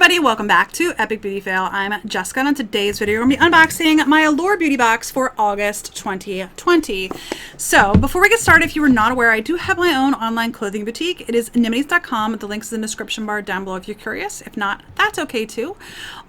everybody, welcome back to Epic Beauty Fail. I'm Jessica, and in today's video, I'm going to be unboxing my Allure Beauty Box for August 2020. So, before we get started, if you were not aware, I do have my own online clothing boutique. It is nimities.com. The link's in the description bar down below if you're curious. If not, that's okay too.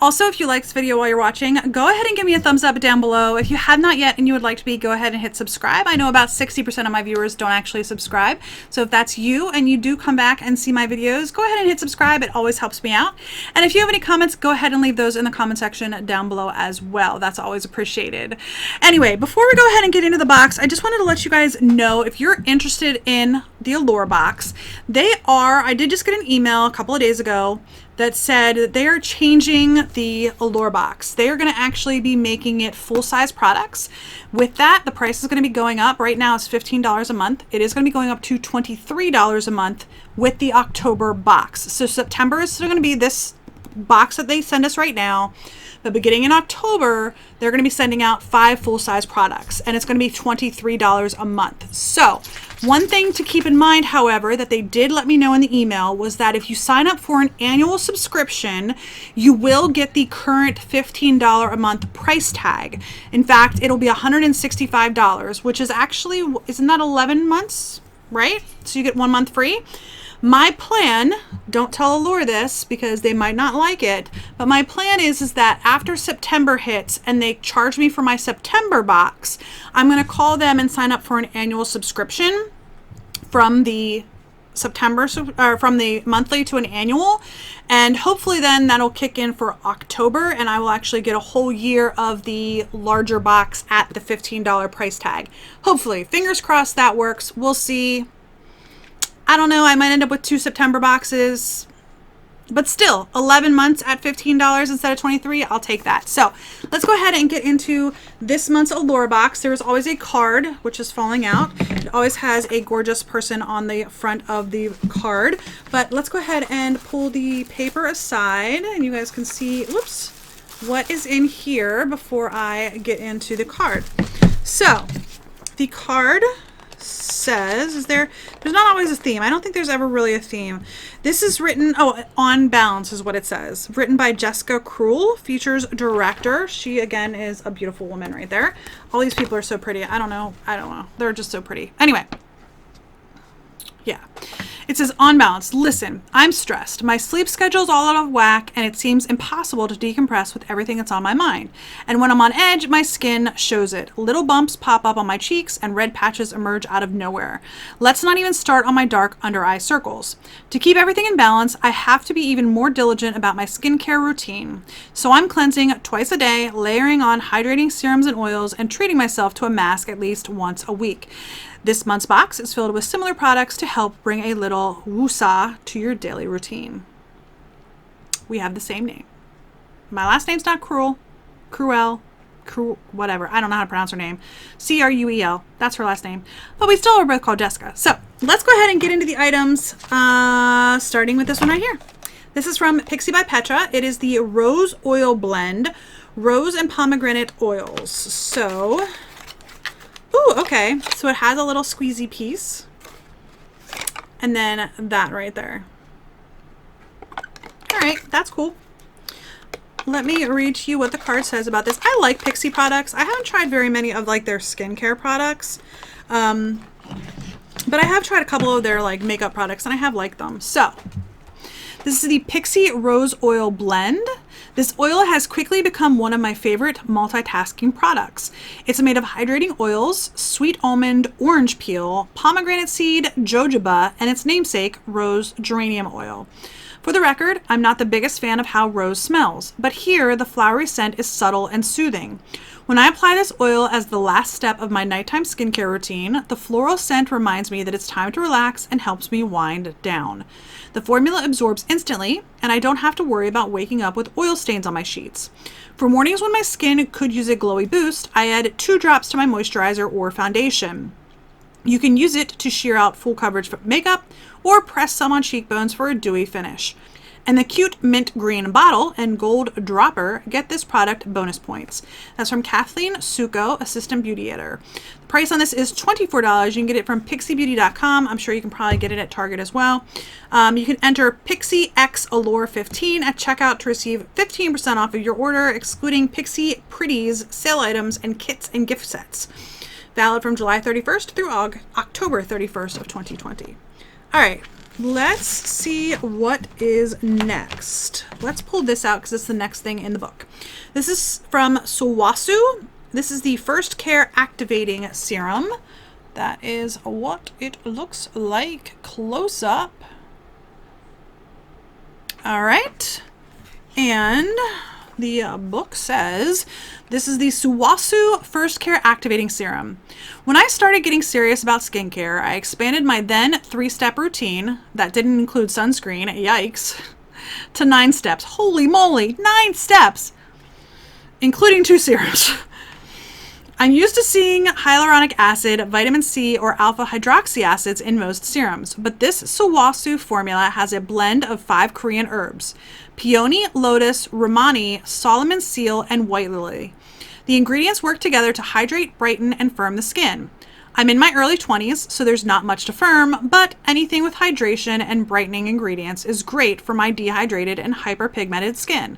Also, if you like this video while you're watching, go ahead and give me a thumbs up down below. If you have not yet and you would like to be, go ahead and hit subscribe. I know about 60% of my viewers don't actually subscribe. So if that's you and you do come back and see my videos, go ahead and hit subscribe. It always helps me out. And if you have any comments, go ahead and leave those in the comment section down below as well. That's always appreciated. Anyway, before we go ahead and get into the box, I just wanted to let you guys know if you're interested in the Allure box, I did just get an email a couple of days ago that said that they are changing the Allure box. They are going to actually be making it full-size products. With that, the price is going to be going up. Right now it's $15 a month. It is going to be going up to $23 a month with the October box. So September is still going to be this box that they send us right now, but beginning in October they're going to be sending out 5 full-size products, and it's going to be $23 a month. So one thing to keep in mind, however, that they did let me know in the email was that if you sign up for an annual subscription, you will get the current $15 a month price tag. In fact, it'll be $165, which is actually, isn't that 11 months, right? So you get 1 month free. My plan, don't tell Allure this because they might not like it, but my plan is that after September hits and they charge me for my September box, I'm going to call them and sign up for an annual subscription from the from the monthly to an annual, and hopefully then that'll kick in for October and I will actually get a whole year of the larger box at the $15 price tag. Hopefully, fingers crossed that works. We'll see. I don't know, I might end up with 2 September boxes, but still 11 months at $15 instead of $23, I'll take that. So let's go ahead and get into this month's Allure box. There is always a card, which is falling out. It always has a gorgeous person on the front of the card, but let's go ahead and pull the paper aside and you guys can see, whoops, what is in here before I get into the card. So the card says, there's not always a theme. I don't think there's ever really a theme. This is written, On Balance is what it says. Written by Jessica Krull, features director. She again is a beautiful woman right there. All these people are so pretty. I don't know. They're just so pretty. Anyway. Yeah. It says, On Balance, listen, I'm stressed. My sleep schedule's all out of whack and it seems impossible to decompress with everything that's on my mind. And when I'm on edge, my skin shows it. Little bumps pop up on my cheeks and red patches emerge out of nowhere. Let's not even start on my dark under eye circles. To keep everything in balance, I have to be even more diligent about my skincare routine. So I'm cleansing twice a day, layering on hydrating serums and oils, and treating myself to a mask at least once a week. This month's box is filled with similar products to help bring a little woo-saw to your daily routine. We have the same name. My last name's not Cruel, whatever. I don't know how to pronounce her name. Cruel. That's her last name. But we still are both called Jessica. So let's go ahead and get into the items, starting with this one right here. This is from Pixi by Petra. It is the Rose Oil Blend, Rose and Pomegranate Oils. So... ooh, okay. So it has a little squeezy piece. And then that right there. All right, that's cool. Let me read to you what the card says about this. I like Pixi products. I haven't tried very many of like their skincare products. But I have tried a couple of their like makeup products and I have liked them. So this is the Pixi Rose Oil Blend. This oil has quickly become one of my favorite multitasking products. It's made of hydrating oils, sweet almond, orange peel, pomegranate seed, jojoba, and its namesake, rose geranium oil. For the record, I'm not the biggest fan of how rose smells, but here the flowery scent is subtle and soothing. When I apply this oil as the last step of my nighttime skincare routine, the floral scent reminds me that it's time to relax and helps me wind down. The formula absorbs instantly, and I don't have to worry about waking up with oil stains on my sheets. For mornings when my skin could use a glowy boost, I add 2 drops to my moisturizer or foundation. You can use it to sheer out full coverage makeup or press some on cheekbones for a dewy finish. and the cute mint green bottle and gold dropper get this product bonus points. That's from Kathleen Suko, Assistant Beauty Editor. The price on this is $24. You can get it from pixibeauty.com. I'm sure you can probably get it at Target as well. You can enter Pixi X Allure 15 at checkout to receive 15% off of your order, excluding Pixi Pretties, sale items, and kits and gift sets. Valid from July 31st through October 31st of 2020. All right, let's see what is next. Let's pull this out because it's the next thing in the book. This is from Suasu. This is the First Care Activating Serum. That is what it looks like close up. All right, and the book says this is the Suasu First Care Activating Serum. When I started getting serious about skincare, I expanded my then 3-step routine that didn't include sunscreen, yikes, to 9 steps. Holy moly, 9 steps, including 2 serums. I'm used to seeing hyaluronic acid, vitamin C, or alpha hydroxy acids in most serums, but this Suasu formula has a blend of 5 Korean herbs: peony, lotus, romani, Solomon seal, and white lily. The ingredients work together to hydrate, brighten, and firm the skin. I'm in my early 20s, so there's not much to firm, but anything with hydration and brightening ingredients is great for my dehydrated and hyperpigmented skin.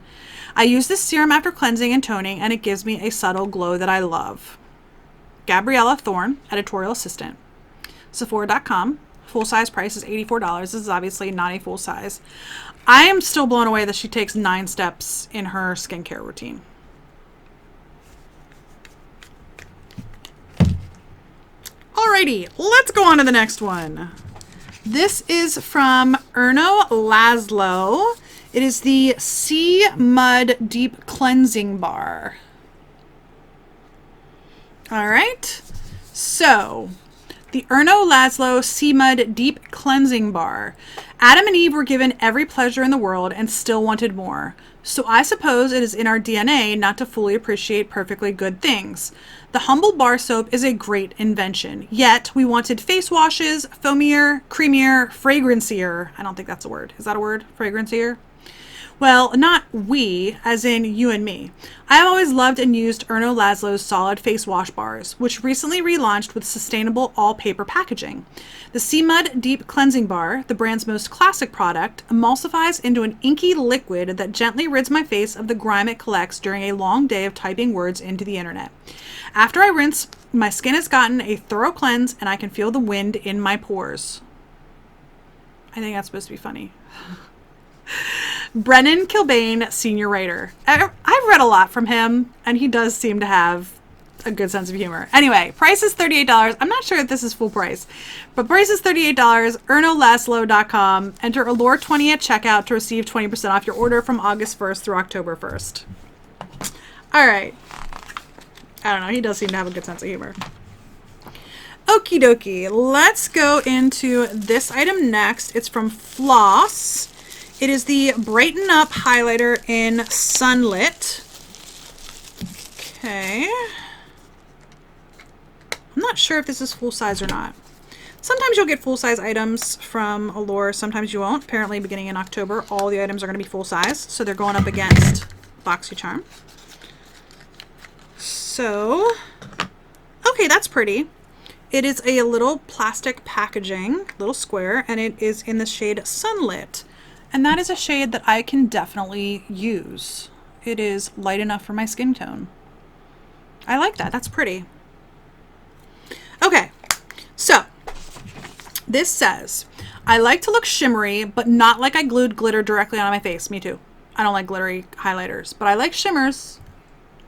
I use this serum after cleansing and toning, and it gives me a subtle glow that I love. Gabriella Thorne, editorial assistant. Sephora.com. Full size price is $84. This is obviously not a full size. I am still blown away that she takes 9 steps in her skincare routine. Alrighty, let's go on to the next one. This is from Erno Lazlo. It is the Sea Mud Deep Cleansing Bar. All right, so the Erno Lazlo Sea Mud Deep Cleansing Bar. Adam and Eve were given every pleasure in the world and still wanted more. So I suppose it is in our DNA not to fully appreciate perfectly good things. The humble bar soap is a great invention, yet we wanted face washes, foamier, creamier, fragrancier. I don't think that's a word. Is that a word? Fragrancier? Well, not we, as in you and me. I have always loved and used Erno Lazlo's solid face wash bars, which recently relaunched with sustainable all-paper packaging. The Sea Mud Deep Cleansing Bar, the brand's most classic product, emulsifies into an inky liquid that gently rids my face of the grime it collects during a long day of typing words into the internet. After I rinse, my skin has gotten a thorough cleanse and I can feel the wind in my pores. I think that's supposed to be funny. Brennan Kilbane, senior writer. I've read a lot from him, and he does seem to have a good sense of humor. Anyway, price is $38. I'm not sure if this is full price, but price is $38. ErnoLazlo.com. Enter Allure 20 at checkout to receive 20% off your order from August 1st through October 1st. All right. I don't know. He does seem to have a good sense of humor. Okie dokie. Let's go into this item next. It's from Floss. It is the Brighten Up Highlighter in Sunlit. Okay. I'm not sure if this is full size or not. Sometimes you'll get full size items from Allure, sometimes you won't. Apparently beginning in October, all the items are going to be full size, so they're going up against BoxyCharm. So, okay, that's pretty. It is a little plastic packaging, little square, and it is in the shade Sunlit. And that is a shade that I can definitely use. It is light enough for my skin tone. I like that. That's pretty. Okay, so this says, I like to look shimmery, but not like I glued glitter directly on my face. Me too. I don't like glittery highlighters, but I like shimmers.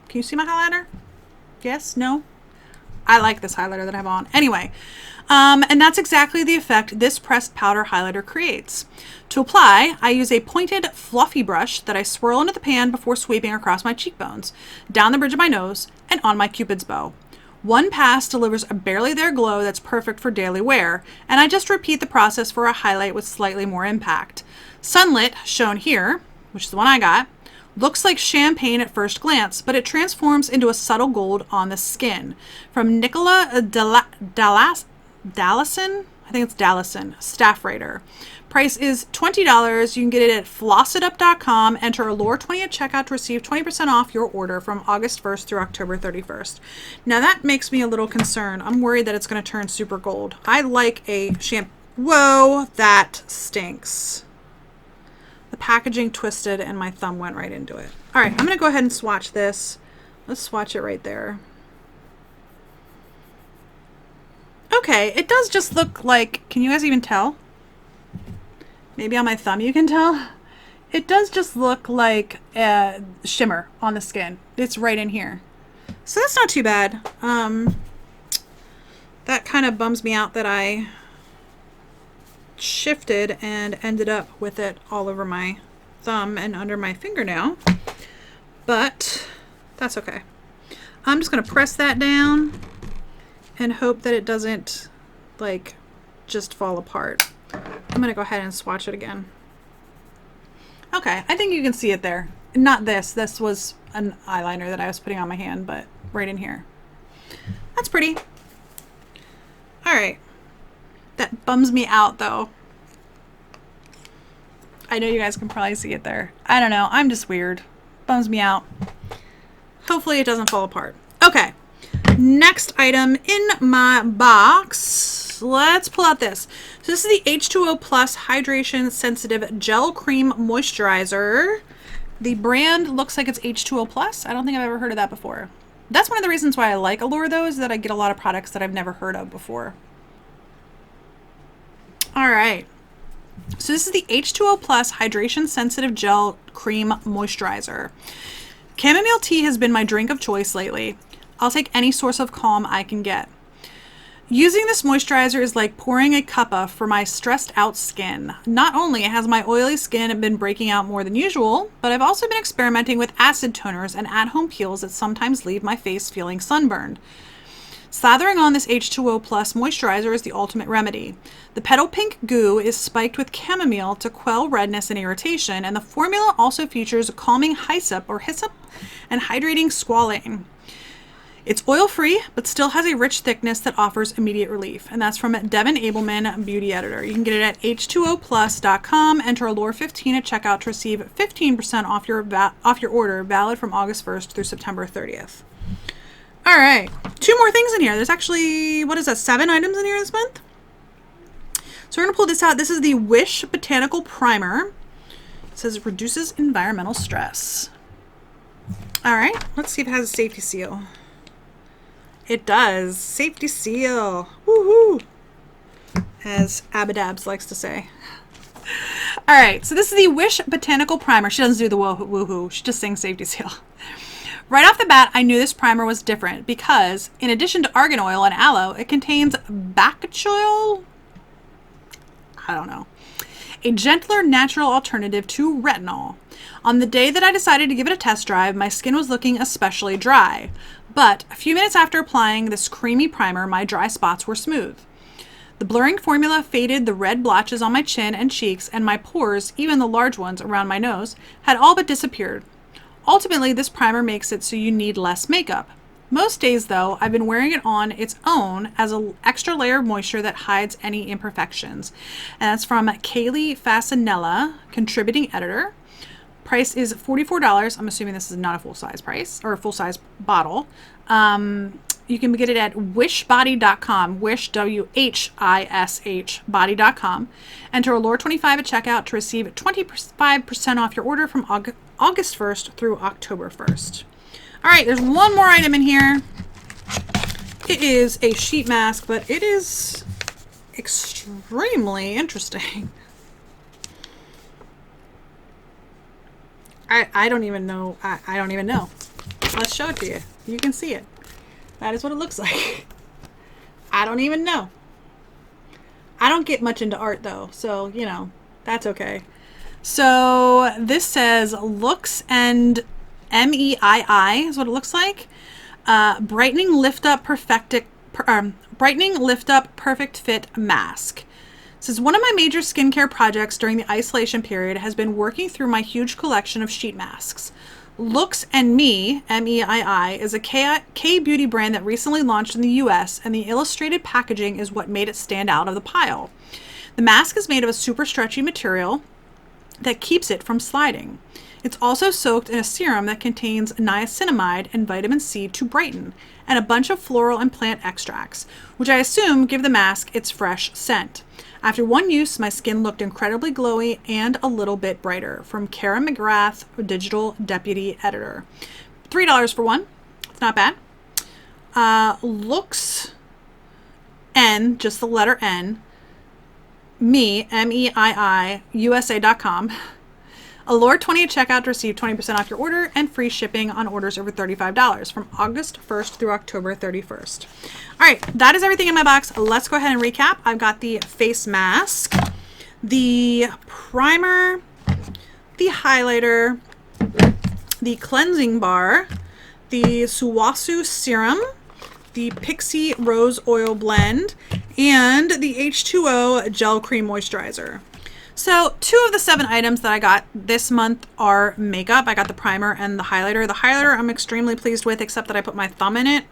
Can you see my highlighter? Yes? No? I like this highlighter that I have on. Anyway, and that's exactly the effect this pressed powder highlighter creates. To apply, I use a pointed, fluffy brush that I swirl into the pan before sweeping across my cheekbones, down the bridge of my nose, and on my cupid's bow. One pass delivers a barely there glow that's perfect for daily wear, and I just repeat the process for a highlight with slightly more impact. Sunlit, shown here, which is the one I got, looks like champagne at first glance, but it transforms into a subtle gold on the skin. From Nicola Dallison, I think it's Dallison, staff writer. Price is $20. You can get it at flossitup.com. Enter Allure20 at checkout to receive 20% off your order from August 1st through October 31st. Now that makes me a little concerned. I'm worried that it's going to turn super gold. I like a shampoo. Whoa, that stinks. The packaging twisted and my thumb went right into it. All right, I'm going to go ahead and swatch this. Let's swatch it right there. Okay, it does just look like, can you guys even tell? Maybe on my thumb you can tell. It does just look like a shimmer on the skin. It's right in here. So that's not too bad. That kind of bums me out that I shifted and ended up with it all over my thumb and under my fingernail. But that's okay. I'm just going to press that down and hope that it doesn't like just fall apart. I'm going to go ahead and swatch it again. Okay, I think you can see it there. Not this. This was an eyeliner that I was putting on my hand, but right in here. That's pretty. All right. That bums me out, though. I know you guys can probably see it there. I don't know. I'm just weird. Bums me out. Hopefully it doesn't fall apart. Okay. Next item in my box. Let's pull out this. So this is the H2O Plus Hydration Sensitive Gel Cream Moisturizer. The brand looks like it's H2O Plus. I don't think I've ever heard of that before. That's one of the reasons why I like Allure, though, is that I get a lot of products that I've never heard of before. All right. So this is the H2O Plus Hydration Sensitive Gel Cream Moisturizer. Chamomile tea has been my drink of choice lately. I'll take any source of calm I can get. Using this moisturizer is like pouring a cuppa for my stressed out skin. Not only has my oily skin been breaking out more than usual, but I've also been experimenting with acid toners and at-home peels that sometimes leave my face feeling sunburned. Slathering on this H2O Plus moisturizer is the ultimate remedy. The petal pink goo is spiked with chamomile to quell redness and irritation, and the formula also features calming hyssop and hydrating squalane. It's oil-free, but still has a rich thickness that offers immediate relief. And that's from Devin Abelman, Beauty Editor. You can get it at h2oplus.com. Enter Allure15 at checkout to receive 15% off your order, valid from August 1st through September 30th. All right, 2 more things in here. There's actually, what is that, 7 items in here this month? So we're gonna pull this out. This is the Wish Botanical Primer. It says it reduces environmental stress. All right, let's see if it has a safety seal. It does. Safety seal. Woohoo! As Abadabs likes to say. All right, so this is the Wish Botanical Primer. She doesn't do the woohoo. She just sings safety seal. Right off the bat, I knew this primer was different because, in addition to argan oil and aloe, it contains bakuchiol. I don't know. A gentler natural alternative to retinol. On the day that I decided to give it a test drive, my skin was looking especially dry. But a few minutes after applying this creamy primer, my dry spots were smooth. The blurring formula faded the red blotches on my chin and cheeks, and my pores, even the large ones around my nose, had all but disappeared. Ultimately, this primer makes it so you need less makeup. Most days, though, I've been wearing it on its own as an extra layer of moisture that hides any imperfections. And that's from Kaylee Fasanella, Contributing Editor. Price is $44. I'm assuming this is not a full-size price or a full-size bottle. You can get it at wishbody.com, wish, W-H-I-S-H, body.com. Enter Allure25 at checkout to receive 25% off your order from August 1st through October 1st. All right, there's one more item in here. It is a sheet mask, but it is extremely interesting. I don't even know. I don't even know. Let's show it to you. You can see it. That is what it looks like. I don't even know. I don't get much into art though, so you know, that's okay. So this says Looks and MEII is what it looks like. Brightening Lift Up Perfect Fit Mask. This is one of my major skincare projects during the isolation period has been working through my huge collection of sheet masks. Looks and Me, MEII, is a K-beauty brand that recently launched in the US, and the illustrated packaging is what made it stand out of the pile. The mask is made of a super stretchy material that keeps it from sliding. It's also soaked in a serum that contains niacinamide and vitamin C to brighten, and a bunch of floral and plant extracts, which I assume give the mask its fresh scent. After one use, my skin looked incredibly glowy and a little bit brighter. From Kara McGrath, Digital Deputy Editor. $3 for one. It's not bad. Looks N, just the letter N, me, MEII, USA.com. Allure 20 at checkout to receive 20% off your order and free shipping on orders over $35 from August 1st through October 31st. All right, that is everything in my box. Let's go ahead and recap. I've got the face mask, the primer, the highlighter, the cleansing bar, the Suasu serum, the Pixi Rose Oil blend, and the H2O gel cream moisturizer. So 2 of the 7 items that I got this month are makeup. I got the primer and the highlighter. The highlighter I'm extremely pleased with, except that I put my thumb in it.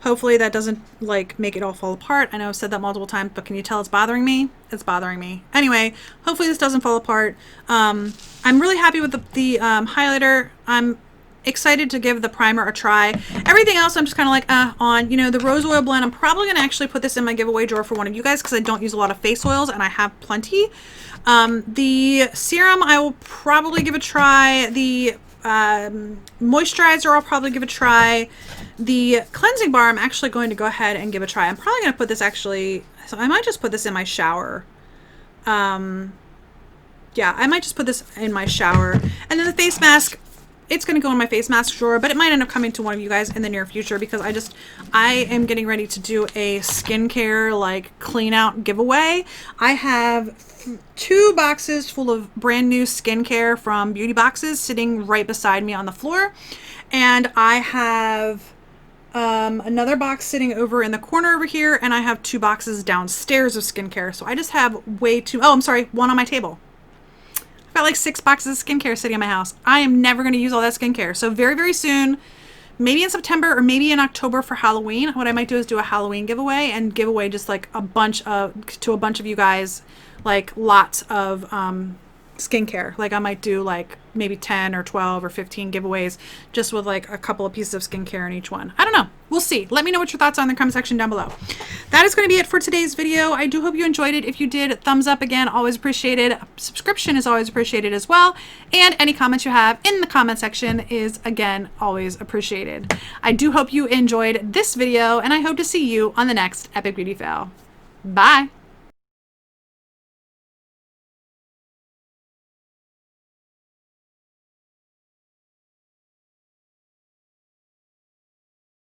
Hopefully that doesn't like make it all fall apart. I know I've said that multiple times, but can you tell it's bothering me? It's bothering me. Anyway, hopefully this doesn't fall apart. I'm really happy with the highlighter. I'm excited to give the primer a try. Everything else I'm just kind of like on. You know, the rose oil blend, I'm probably going to actually put this in my giveaway drawer for one of you guys because I don't use a lot of face oils and I have plenty. The serum I will probably give a try. The moisturizer I'll probably give a try. The cleansing bar I'm actually going to go ahead and give a try. I'm probably going to put this so I might just put this in my shower. Yeah, I might just put this in my shower. And then the face mask, it's going to go in my face mask drawer, but it might end up coming to one of you guys in the near future because I am getting ready to do a skincare like clean out giveaway. I have 2 boxes full of brand new skincare from Beauty Boxes sitting right beside me on the floor. And I have another box sitting over in the corner over here. And I have 2 boxes downstairs of skincare. So I just have way too, oh, I'm sorry, 1 on my table. Got like 6 boxes of skincare sitting in my house. I am never going to use all that skincare. So very, very soon, maybe in September or maybe in October for Halloween, what I might do is do a Halloween giveaway and give away just like to a bunch of you guys, like lots of skincare. Like I might do like maybe 10 or 12 or 15 giveaways just with like a couple of pieces of skincare in each one. I don't know. We'll see. Let me know what your thoughts are in the comment section down below. That is going to be it for today's video. I do hope you enjoyed it. If you did, thumbs up again, always appreciated. Subscription is always appreciated as well. And any comments you have in the comment section is again always appreciated. I do hope you enjoyed this video and I hope to see you on the next Epic Beauty Fail. Bye.